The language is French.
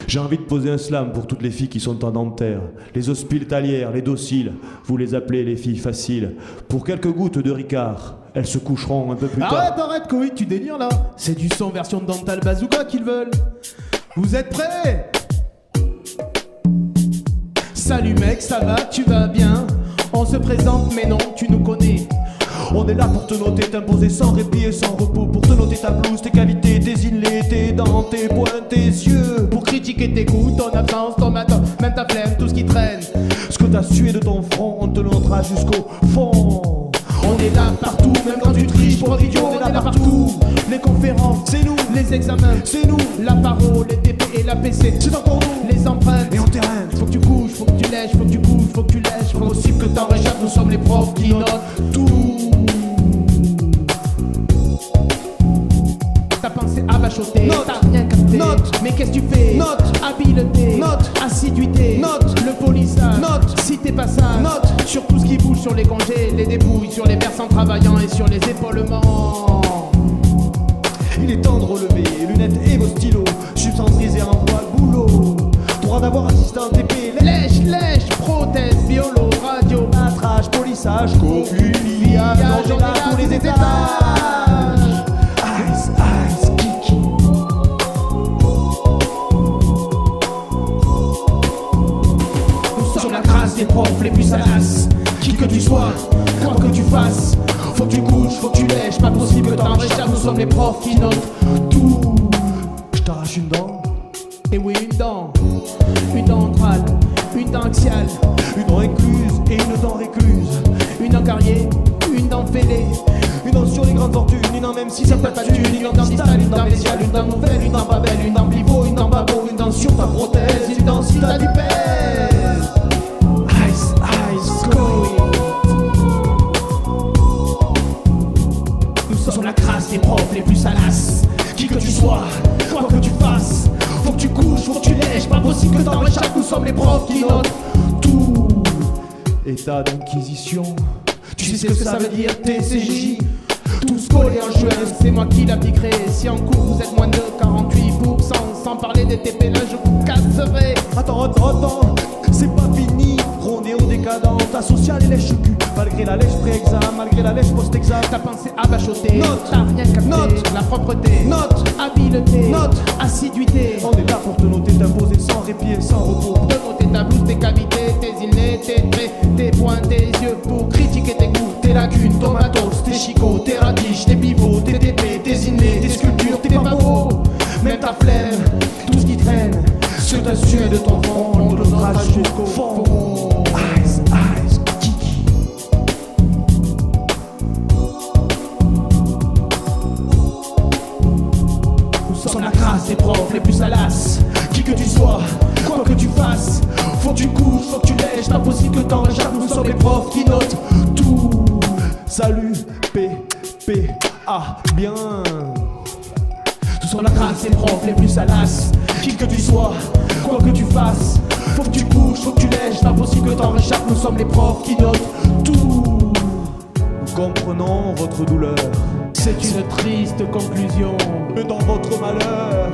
J'ai envie de poser un slam pour toutes les filles qui sont en dentaire. Les hospitalières, les dociles, vous les appelez les filles faciles. Pour quelques gouttes de Ricard, elles se coucheront un peu plus tard. Arrête, Koï, tu délires là. C'est du son version Dental Bazooka qu'ils veulent. Vous êtes prêts? Salut mec, ça va, tu vas bien? On se présente mais non, tu nous connais. On est là pour te noter, t'imposer sans répit et sans repos. Pour te noter ta blouse, tes cavités, tes inlets, tes dents, tes poings, tes yeux. Pour critiquer tes goûts, ton absence, ton matin, même ta flemme, tout ce qui traîne. Ce que t'as sué de ton front, on te le notera jusqu'au fond. On est là partout, même quand tu triches pour idiot, on est là partout. Les conférences, c'est nous. Les examens, c'est nous. La parole, les TP et la PC, c'est encore nous. Les empreintes, et on terrain. Faut que tu couches, faut que tu lèches, faut que tu bouges, faut que tu lèches. Faut possible que t'en réchappes, nous sommes les profs qui notent tout. T'as pensé à bachoter, t'as rien capté. Note. Mais qu'est-ce que tu fais? Note. Habileté, Note. assiduité, Note. le polissage, Note. si t'es pas sage, Note. sur tout ce qui bouge, sur les congés, les dépouilles, sur les versants travaillants et sur les épaulements. Il est temps de relever, lunettes et vos stylos. Substance grisée envoie le boulot. Droit d'avoir assistant TP, lèche, prothèse, biolo, radio, matrage, polissage, cocu, pillage, on est là tous les étages. Ice, kiki. Nous sommes la crasse des profs les plus salaces. Qui que tu sois, quoi que tu fasses, faut que tu couches, faut que tu lèches. Pas possible que t'en réchappes, nous sommes les profs qui notent tout. Je t'arrache une dent. Et oui, une dent ventrale, une dent axiale, une dent écluse et une dent récluse, une dent carrière, une dent fêlée, une dent sur les grandes fortunes, une dent même si ça peut pas tuer, une dent distale, une dent médiale, une dent nouvelle, une dent pas belle, une dent pivot, une dent babo, une dent sur ta prothèse, une dent si t'as du pèse. Ice, going. Nous sommes la crasse des profs les plus salaces. Qui que tu sois, quoi que tu fasses, faut que tu couches, faut que tu lèches. Pas possible que t'en réchappes, nous sommes les profs qui notent tout. État d'inquisition, tu sais ce que ça veut dire, TCJ. Tous collés en juin, c'est moi qui l'appliquerai. Si en cours vous êtes moins de 48%, sans parler des TP, là je vous casserai. Attends, c'est pas fini. Rondéo décadent, ta sociale et lèche-cul. Malgré la lèche pré-examen, malgré la lèche post-examen. T'as pensé à bachoter, note. T'as rien capté, note. La propreté, note. Habileté, note. Assiduité. On est là pour te noter, t'imposer sans répit et sans repos. Te noter ta blouse, tes cavités, tes inlets, tes traits, tes poings, tes yeux. Pour critiquer tes goûts, tes lacunes, ton matos, tes chicots, tes radiches, tes pivots, tes TP, tes inlets, tes sculptures, tes pavots. Même ta flemme, tout ce qui traîne, ce que t'as sué de ton fond, on te donnera jusqu'au fond. Ice, kiki. Nous sommes la crasse des profs les plus salaces. Qui que tu sois, quoi que tu fasses, faut que tu couches, faut que tu lèches. Pas possible que t'en réchappes, nous sommes les profs qui notent tout. Salut, P.A. bien. Nous sommes la crasse des profs les plus salaces. Qui que tu sois, quoi que tu fasses, faut que tu couches, faut que tu lèches. Pas possible que t'en réchappes, nous sommes les profs qui notent tout. Nous comprenons votre douleur. C'est une triste conclusion. Mais dans votre malheur,